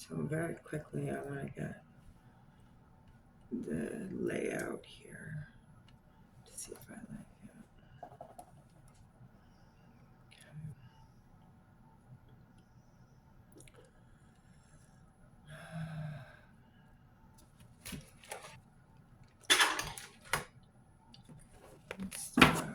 So very quickly, I want to get the layout here to see if I like it. Let's do a quick.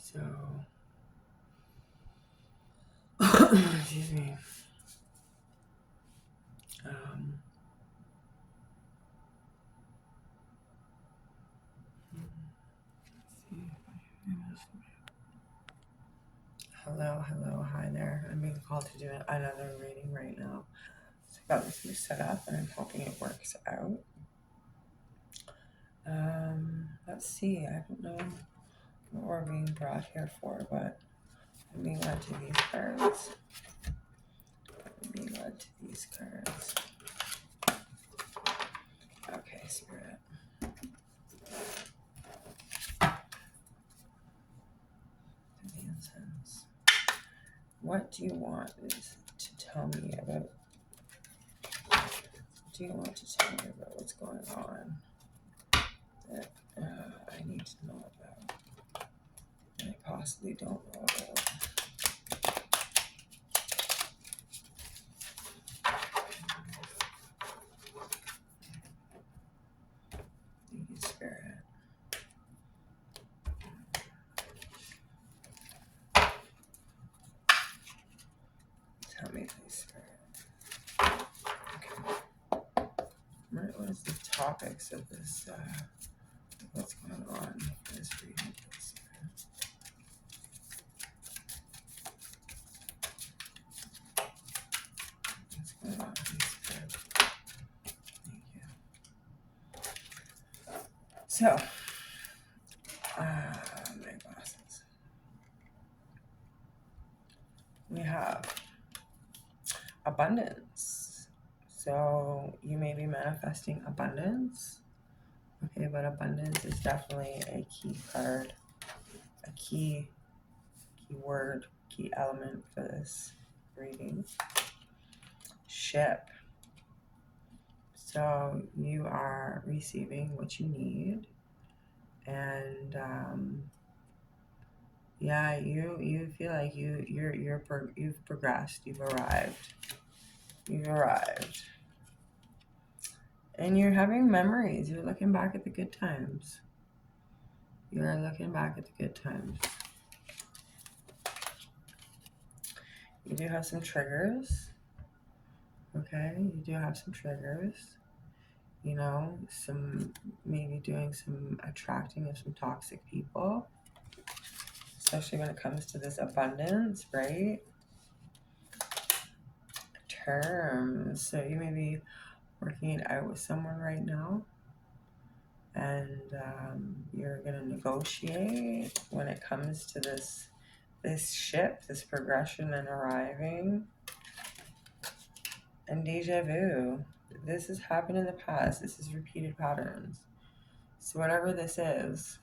So, excuse me. Hello, hi there. I'm being called to do another reading right now. So I got this new setup and I'm hoping it works out. Let's see. I don't know what we're being brought here for, but I'm being led to these cards. I'm being led to these cards. Okay, Spirit. The incense. What do you want to tell me about? Do you want to tell me about what's going on that I need to know about? I possibly don't know about. Spirit. Tell me, please, Spirit. Okay. What is the topics of this? What's going on with this reading, please, Spirit? What's going on, please, Spirit? Thank you. So, my glasses. We have abundance. So you may be manifesting abundance. Okay, but abundance is definitely a key card, a key word, key element for this reading. Ship. So you are receiving what you need, and yeah, you feel like you've progressed, you've arrived, and you're having memories. You're looking back at the good times. You're looking back at the good times. You do have some triggers. Okay, you do have some triggers. You know, maybe doing some attracting of some toxic people, especially when it comes to this abundance, right? Terms. So you may be working it out with someone right now, and you're going to negotiate when it comes to this ship, this progression and arriving. And deja vu. This has happened in the past. This is repeated patterns. So whatever this is,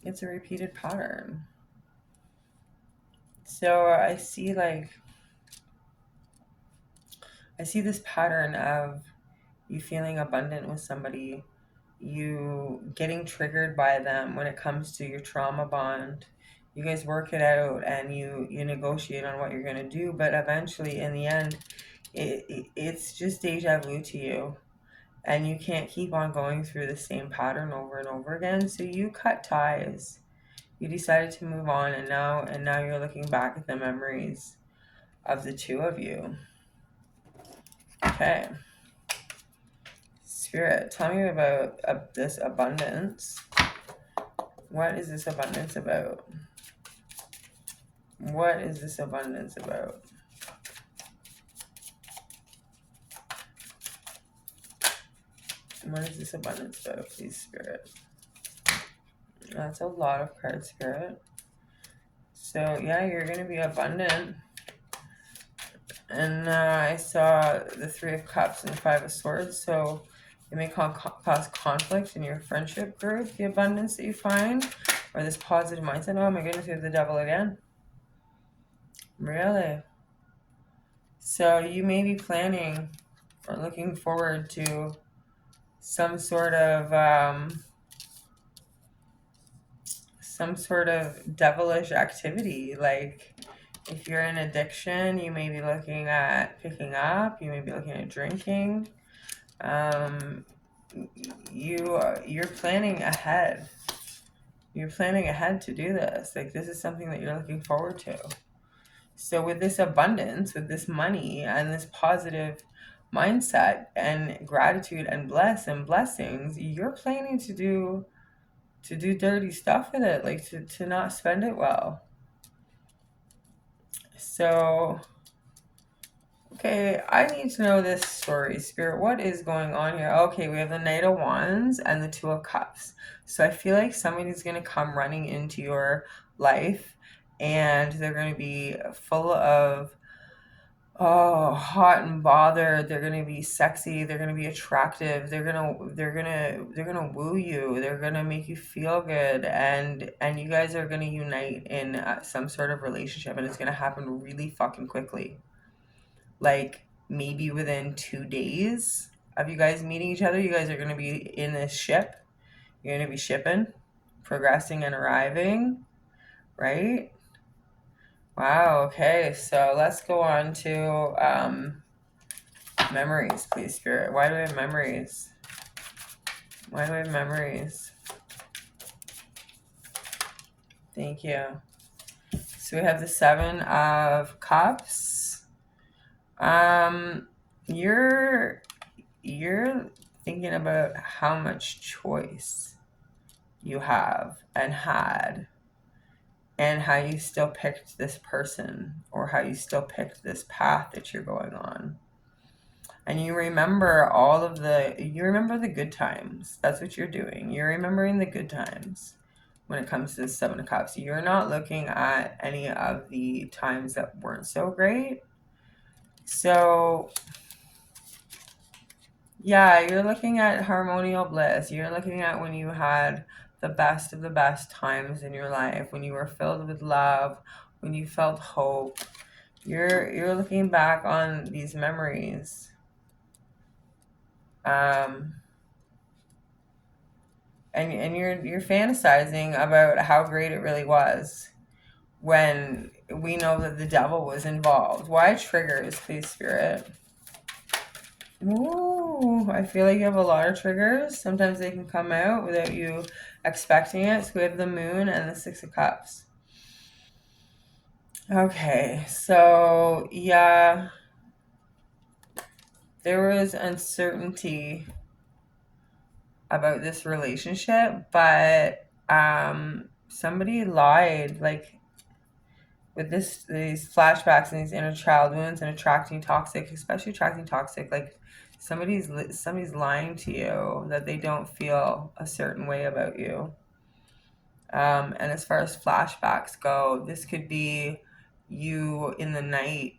it's a repeated pattern. So I see this pattern of you feeling abundant with somebody, you getting triggered by them when it comes to your trauma bond. You guys work it out and you negotiate on what you're going to do, but eventually in the end, it's just deja vu to you. And you can't keep on going through the same pattern over and over again. So you cut ties. You decided to move on, and now you're looking back at the memories of the two of you. Okay. Spirit, tell me about this abundance. What is this abundance about? What is this abundance about? What is this abundance about, please, Spirit? That's a lot of cards, Spirit. So, yeah, you're going to be abundant. And I saw the Three of Cups and the Five of Swords. So, it may cause conflict in your friendship group, the abundance that you find, or this positive mindset. Oh my goodness, we have the devil again. Really? So, you may be planning or looking forward to some sort of devilish activity. Like if you're in addiction, you may be looking at picking up, you may be looking at drinking. You're planning ahead. You're planning ahead to do this. Like this is something that you're looking forward to. So with this abundance, with this money and this positive mindset and gratitude and blessings, you're planning to do dirty stuff with it, like to not spend it well. So, okay, I need to know this story, Spirit. What is going on here? Okay, we have the Knight of Wands and the Two of Cups. So I feel like somebody's going to come running into your life and they're going to be full of hot and bothered. They're gonna be sexy, they're gonna be attractive, they're gonna woo you, they're gonna make you feel good, and you guys are gonna unite in some sort of relationship, and it's gonna happen really fucking quickly. Like maybe within 2 days of you guys meeting each other, you guys are gonna be in this ship. You're gonna be shipping, progressing and arriving, right? Wow, okay, so let's go on to memories, please, Spirit. Why do I have memories? Why do I have memories? Thank you. So we have the Seven of Cups. You're thinking about how much choice you have and had, and how you still picked this person, or how you still picked this path that you're going on. And you remember you remember the good times. That's what you're doing. You're remembering the good times when it comes to the Seven of Cups. You're not looking at any of the times that weren't so great. So, yeah, you're looking at harmonial bliss. You're looking at when you had the best of the best times in your life, when you were filled with love, when you felt hope. You're looking back on these memories. And you're fantasizing about how great it really was when we know that the devil was involved. Why triggers, please, Spirit? Ooh, I feel like you have a lot of triggers. Sometimes they can come out without you expecting it. So we have the Moon and the Six of Cups. Okay, so yeah, there was uncertainty about this relationship, but somebody lied, like with these flashbacks and these inner child wounds and attracting toxic, especially attracting toxic, like somebody's lying to you that they don't feel a certain way about you. And as far as flashbacks go, this could be you in the night,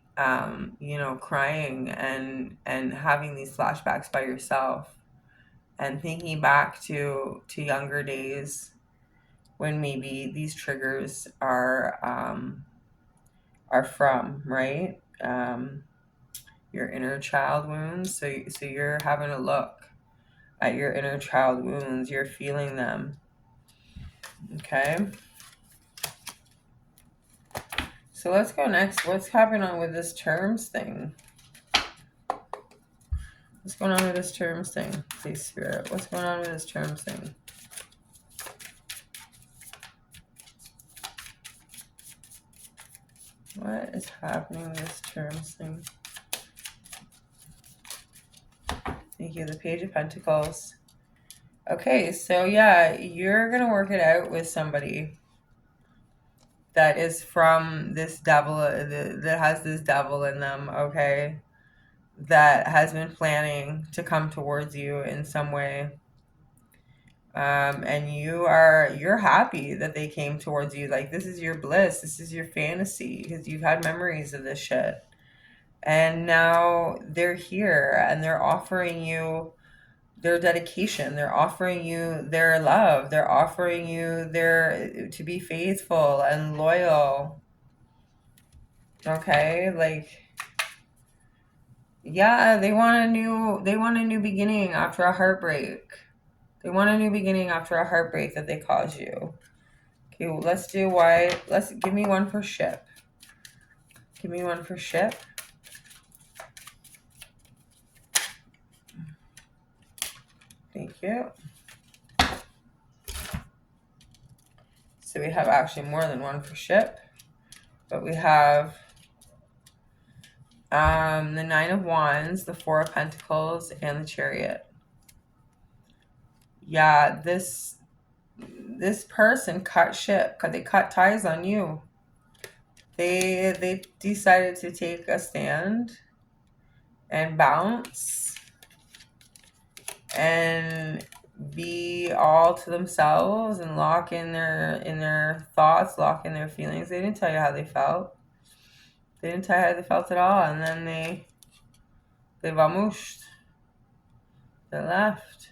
crying and having these flashbacks by yourself and thinking back to younger days when maybe these triggers are from, right? Your inner child wounds. So you're having a look at your inner child wounds. You're feeling them. Okay. So let's go next. What's happening with this terms thing? What's going on with this terms thing, please, Spirit? What's going on with this terms thing? What is happening with this terms thing? Thank you. The Page of Pentacles. Okay, so yeah, you're gonna work it out with somebody that is from this devil, that has this devil in them, okay? That has been planning to come towards you in some way. And you're happy that they came towards you. Like, this is your bliss, this is your fantasy, because you've had memories of this shit. And now they're here and they're offering you their dedication, they're offering you their love, they're offering you their to be faithful and loyal. Okay, like, yeah, they want a new beginning after a heartbreak. They want a new beginning after a heartbreak that they caused you. Okay, well, let's do why. Let's give me one for ship. Give me one for ship. Thank you. So we have actually more than one for ship, but we have the Nine of Wands, the Four of Pentacles, and the Chariot. Yeah, this person cut ship. They cut ties on you. They decided to take a stand and bounce and be all to themselves and lock in their thoughts, lock in their feelings. They didn't tell you how they felt. They didn't tell you how they felt at all, and then they vamooshed. They left.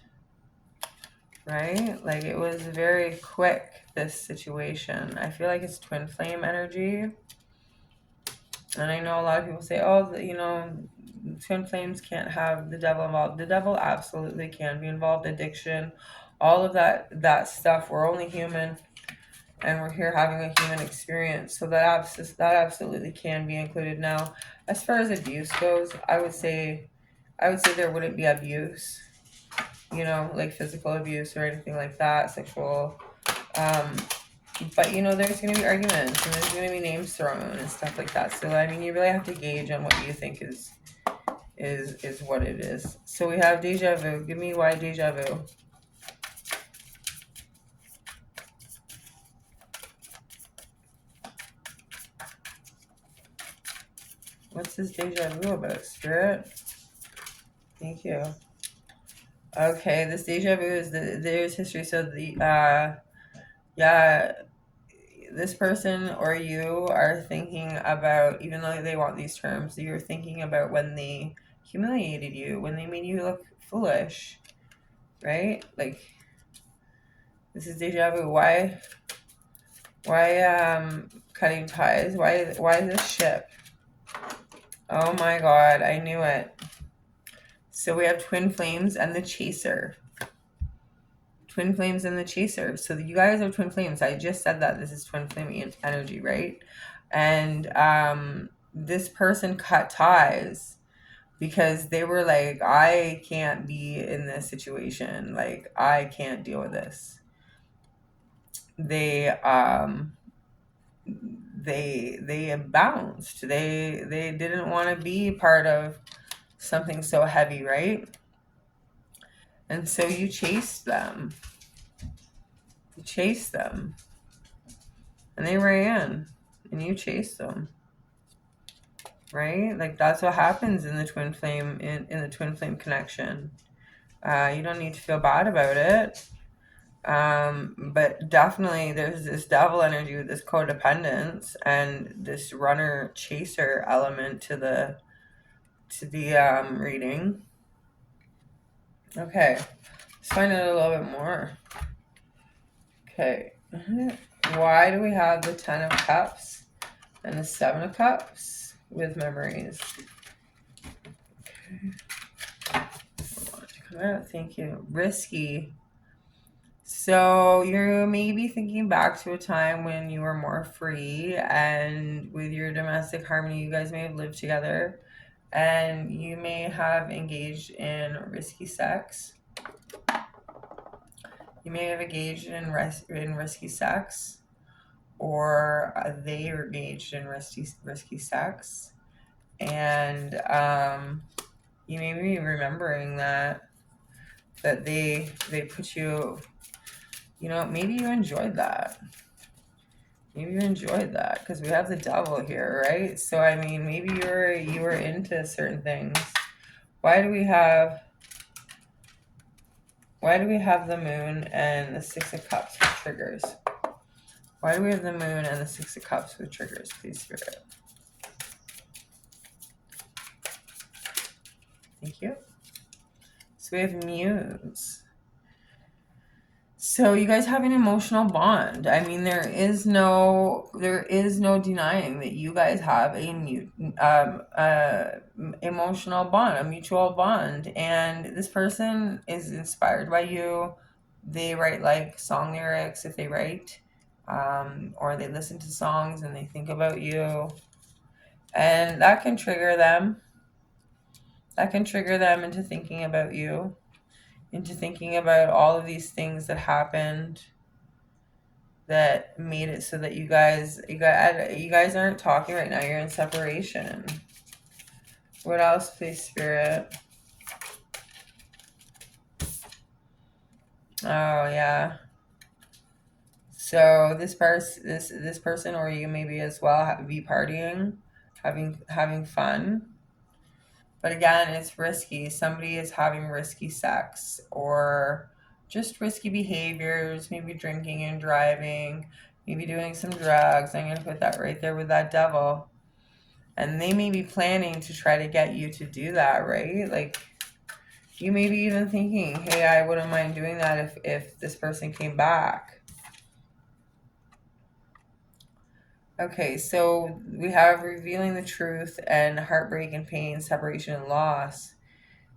Right? Like, it was very quick, this situation. I feel like it's twin flame energy. And I know a lot of people say, oh, you know, twin flames can't have the devil involved. The devil absolutely can be involved. Addiction, all of that stuff. We're only human, and we're here having a human experience. So that absolutely can be included. Now, as far as abuse goes, I would say there wouldn't be abuse, you know, like physical abuse or anything like that, sexual. But, you know, there's going to be arguments and there's going to be names thrown and stuff like that. So, I mean, you really have to gauge on what you think is what it is. So we have deja vu. Give me why deja vu. What's this deja vu about, Spirit? Thank you. Okay, this deja vu is there's history. So yeah, this person or you are thinking about, even though they want these terms, you're thinking about when they humiliated you, when they made you look foolish, right? Like, this is deja vu. Why cutting ties? Why this ship? Oh my god, I knew it. So we have twin flames and the chaser. Twin flames and the chaser. So you guys are twin flames. I just said that this is twin flame energy, right? And this person cut ties because they were like, I can't be in this situation. Like, I can't deal with this. They bounced. They didn't want to be part of something so heavy, right? And so you chased them. You chased them. And they ran. And you chased them. Right? Like, that's what happens in the twin flame, in the twin flame connection. You don't need to feel bad about it. But definitely there's this devil energy with this codependence and this runner chaser element to the reading. Okay, let's find out a little bit more. Okay, why do we have the 10 of Cups and the 7 of Cups with memories? Okay, I want it to come out. Thank you. Risky. So you may be thinking back to a time when you were more free, and with your domestic harmony, you guys may have lived together, and you may have engaged in risky sex. You may have engaged in risky sex, or they were engaged in risky sex, and You may be remembering that they put you, you know, maybe you enjoyed that. Maybe you enjoyed that because we have the devil here, right? So I mean, maybe you were into certain things. Why do we have the moon and the Six of Cups with triggers? Why do we have the moon and the Six of Cups with triggers, please, Spirit? Thank you. So we have Muse. So you guys have an emotional bond. I mean, there is no denying that you guys have a emotional bond, a mutual bond, and this person is inspired by you. They write like song lyrics if they write, or they listen to songs and they think about you, and that can trigger them. That can trigger them into thinking about you, into thinking about all of these things that happened that made it so that you guys aren't talking right now. You're in separation. What else, please, Spirit? Oh yeah. So this person or you maybe as well be partying, having fun. But again, it's risky. Somebody is having risky sex or just risky behaviors, maybe drinking and driving, maybe doing some drugs. I'm going to put that right there with that devil. And they may be planning to try to get you to do that, right? Like, you may be even thinking, hey, I wouldn't mind doing that if this person came back. Okay, so we have revealing the truth and heartbreak and pain, separation and loss.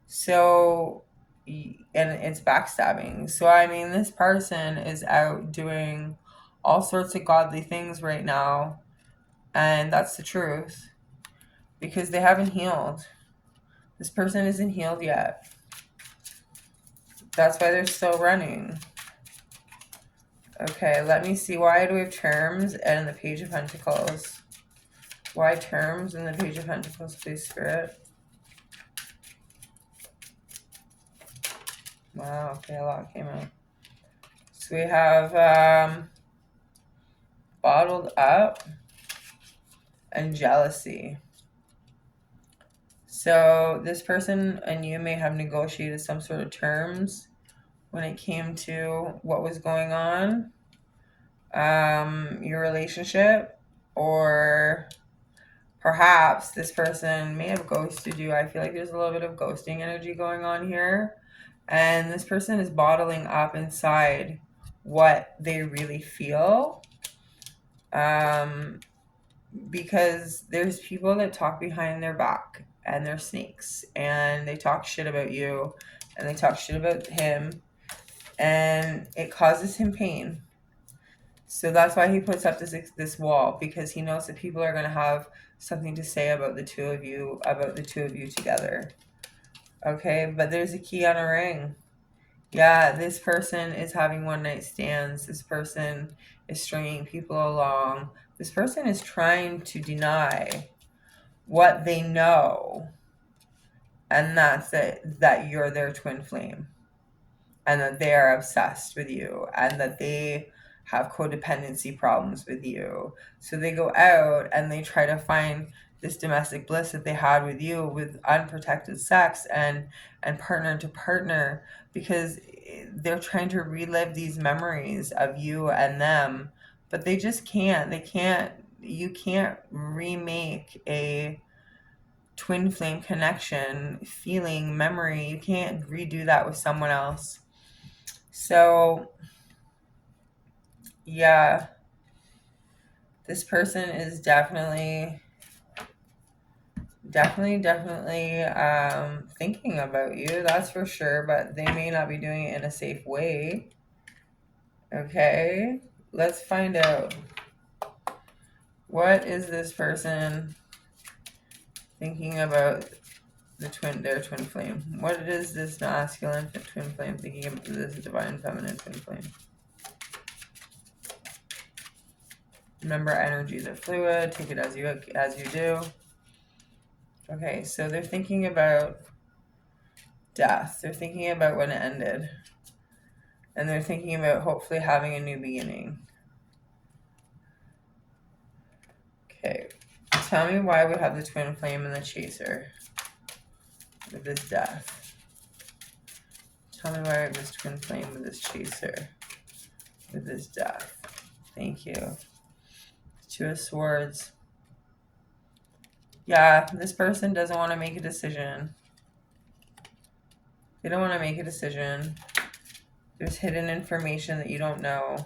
So, and it's backstabbing. So, I mean, this person is out doing all sorts of godly things right now. And that's the truth because they haven't healed. This person isn't healed yet. That's why they're still running. Okay, let me see. Why do we have terms and the Page of Pentacles? Why terms and the Page of Pentacles, please, Spirit? Wow, okay, a lot came out. So we have bottled up and jealousy. So this person and you may have negotiated some sort of terms when it came to what was going on, your relationship, or perhaps this person may have ghosted you. I feel like there's a little bit of ghosting energy going on here. And this person is bottling up inside what they really feel. Because there's people that talk behind their back and they're snakes and they talk shit about you and they talk shit about him and it causes him pain. So that's why he puts up this wall, because he knows that people are going to have something to say about the two of you together. Okay, but there's a key on a ring. Yeah, this person is having one night stands. This person is stringing people along. This person is trying to deny what they know, and that's it, that you're their twin flame and that they are obsessed with you and that they have codependency problems with you. So they go out and they try to find this domestic bliss that they had with you with unprotected sex and partner to partner, because they're trying to relive these memories of you and them, but they just can't. You can't remake a twin flame connection, feeling, memory. You can't redo that with someone else. So, yeah, this person is definitely thinking about you, that's for sure, but they may not be doing it in a safe way. Okay, let's find out. What is this person thinking about their twin flame? What is this masculine twin flame thinking about this divine feminine twin flame? Remember, energies are fluid. Take it as you do. Okay, so they're thinking about death. They're thinking about when it ended. And they're thinking about hopefully having a new beginning. Okay. Tell me why we have the twin flame and the chaser with this death. Tell me why we have this twin flame with this chaser with this death. Thank you. Two of Swords. Yeah, this person doesn't want to make a decision. They don't want to make a decision. There's hidden information that you don't know.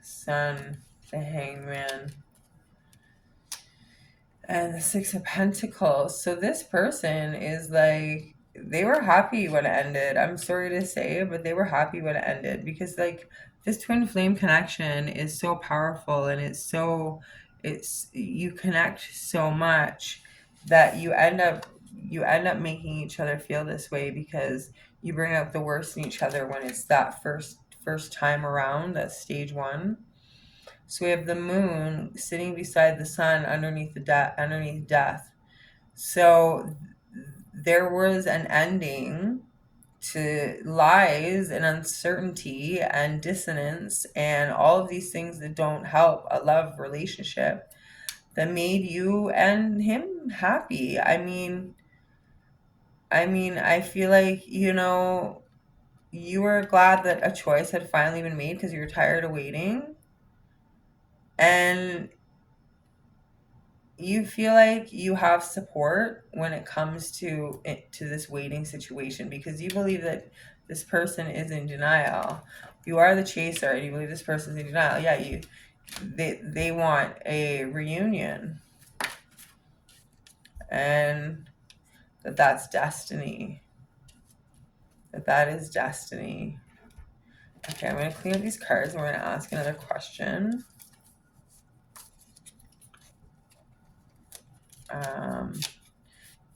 Sun, the Hangman, and the Six of Pentacles. So this person is like, they were happy when it ended. I'm sorry to say, but they were happy when it ended, because like this twin flame connection is so powerful, and it's you connect so much that you end up making each other feel this way, because you bring out the worst in each other when it's that first time around, that stage one. So we have the moon sitting beside the sun underneath death. So there was an ending to lies and uncertainty and dissonance and all of these things that don't help a love relationship, that made you and him happy. I mean, I feel like, you were glad that a choice had finally been made because you were tired of waiting. And you feel like you have support when it comes to this waiting situation, because you believe that this person is in denial. You are the chaser and you believe this person's in denial. Yeah, they want a reunion, and that's destiny. That is destiny. Okay, I'm going to clean up these cards and we're going to ask another question.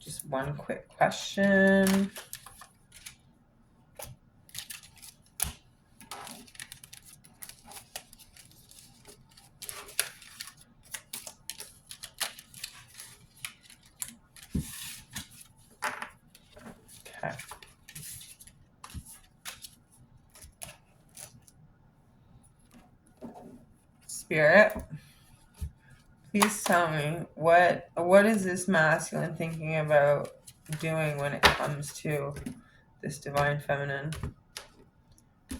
Just one quick question. Okay. Spirit, please tell me, what is this masculine thinking about doing when it comes to this divine feminine?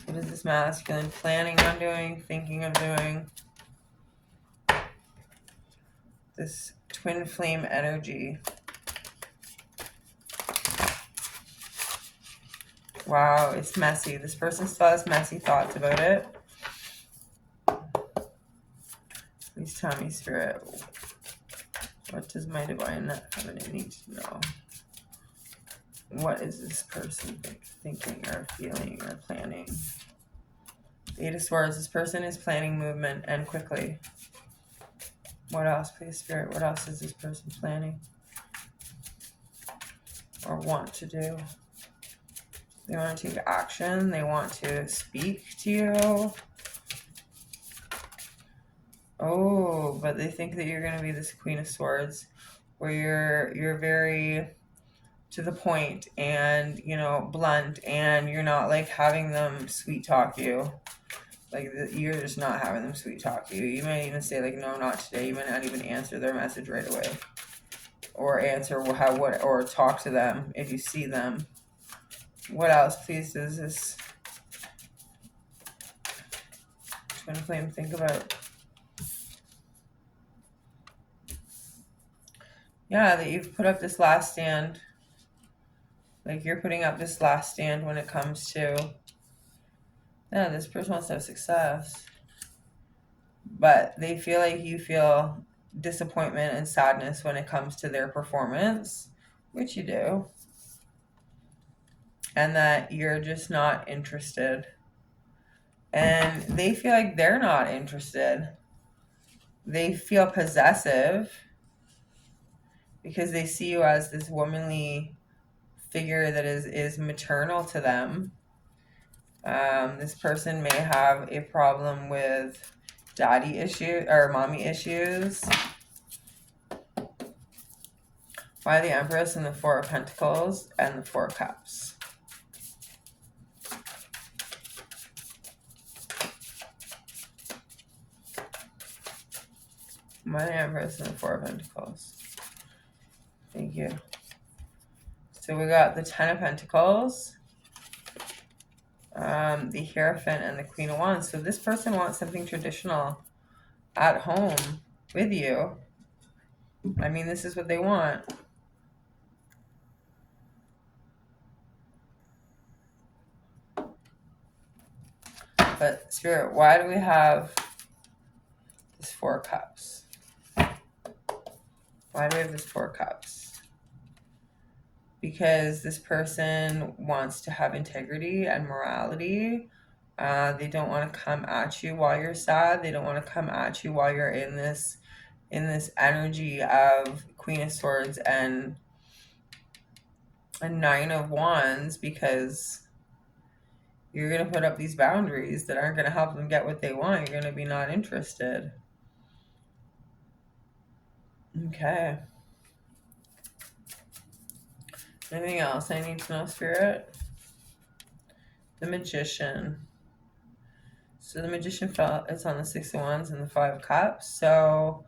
What is this masculine planning on doing, thinking of doing? This twin flame energy. Wow, it's messy. This person still has messy thoughts about it. Please tell me, Spirit, what does my divine feminine need to know? What is this person thinking or feeling or planning? Eight of Swords. This person is planning movement, and quickly. What else, please, Spirit? What else is this person planning or want to do? They want to take action. They want to speak to you. Oh, but they think that you're going to be this Queen of Swords, where you're very to the point and, blunt, and you're not like having them sweet talk you. Like, you're just not having them sweet talk you. You might even say like, no, not today. You might not even answer their message right away, or answer or talk to them if you see them. What else, please, does this twin flame think about? Yeah, that you've put up this last stand. Like, you're putting up this last stand when it comes to, yeah, this person wants to have success. But they feel like you feel disappointment and sadness when it comes to their performance, which you do. And that you're just not interested. And they feel like they're not interested. They feel possessive because they see you as this womanly figure that is maternal to them. This person may have a problem with daddy issues or mommy issues. Why the Empress and the Four of Pentacles and the Four of Cups? Why the Empress and the Four of Pentacles? Thank you. So we got the Ten of Pentacles, the Hierophant, and the Queen of Wands. So this person wants something traditional at home with you. I mean, this is what they want. But Spirit, why do we have this Four of Cups? Why do we have this Four of Cups? Because this person wants to have integrity and morality. They don't want to come at you while you're sad. They don't want to come at you while you're in this energy of Queen of Swords and a Nine of Wands, because you're going to put up these boundaries that aren't going to help them get what they want. You're going to be not interested. Okay. Anything else I need to know, Spirit? The Magician. So the Magician fell, it's on the Six of Wands and the Five of Cups. So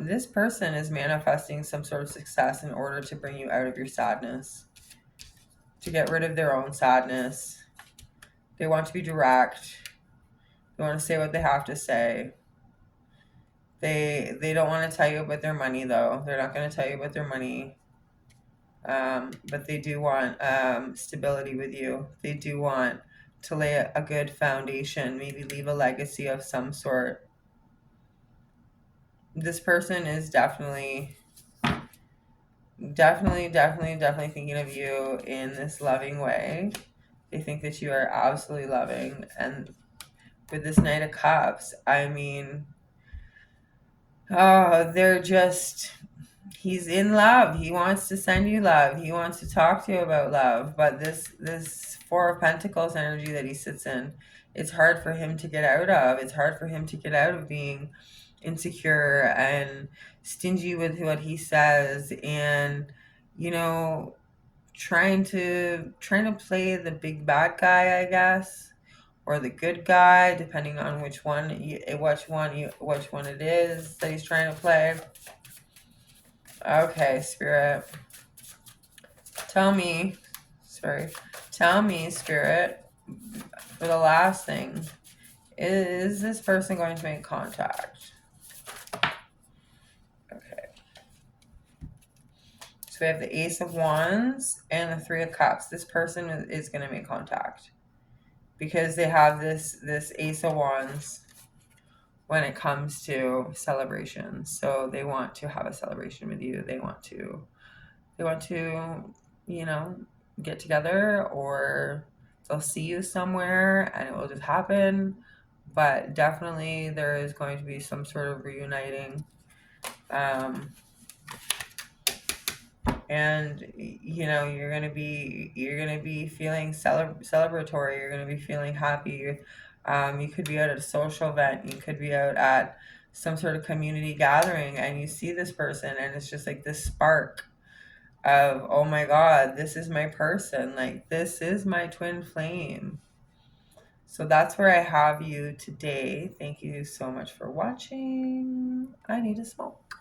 this person is manifesting some sort of success in order to bring you out of your sadness, to get rid of their own sadness. They want to be direct. They want to say what they have to say. They don't want to tell you about their money, though. They're not going to tell you about their money. But they do want stability with you. They do want to lay a good foundation, maybe leave a legacy of some sort. This person is definitely thinking of you in this loving way. They think that you are absolutely loving. And with this Knight of Cups, I mean, he's in love. He wants to send you love. He wants to talk to you about love. But this Four of Pentacles energy that he sits in, it's hard for him to get out of. It's hard for him to get out of being insecure and stingy with what he says, and trying to play the big bad guy, I guess, or the good guy, depending on which one it is that he's trying to play. Okay, Spirit. Tell me, Spirit, for the last thing, is this person going to make contact? Okay. So we have the Ace of Wands and the Three of Cups. This person is going to make contact because they have this Ace of Wands when it comes to celebrations. So they want to have a celebration with you. They want to get together, or they'll see you somewhere and it will just happen. But definitely there is going to be some sort of reuniting. And you're gonna be feeling celebratory. You're gonna be feeling happy. You could be out at a social event. You could be out at some sort of community gathering, and you see this person, and it's just like this spark of, oh my God, this is my person. Like, this is my twin flame. So that's where I have you today. Thank you so much for watching. I need to smoke.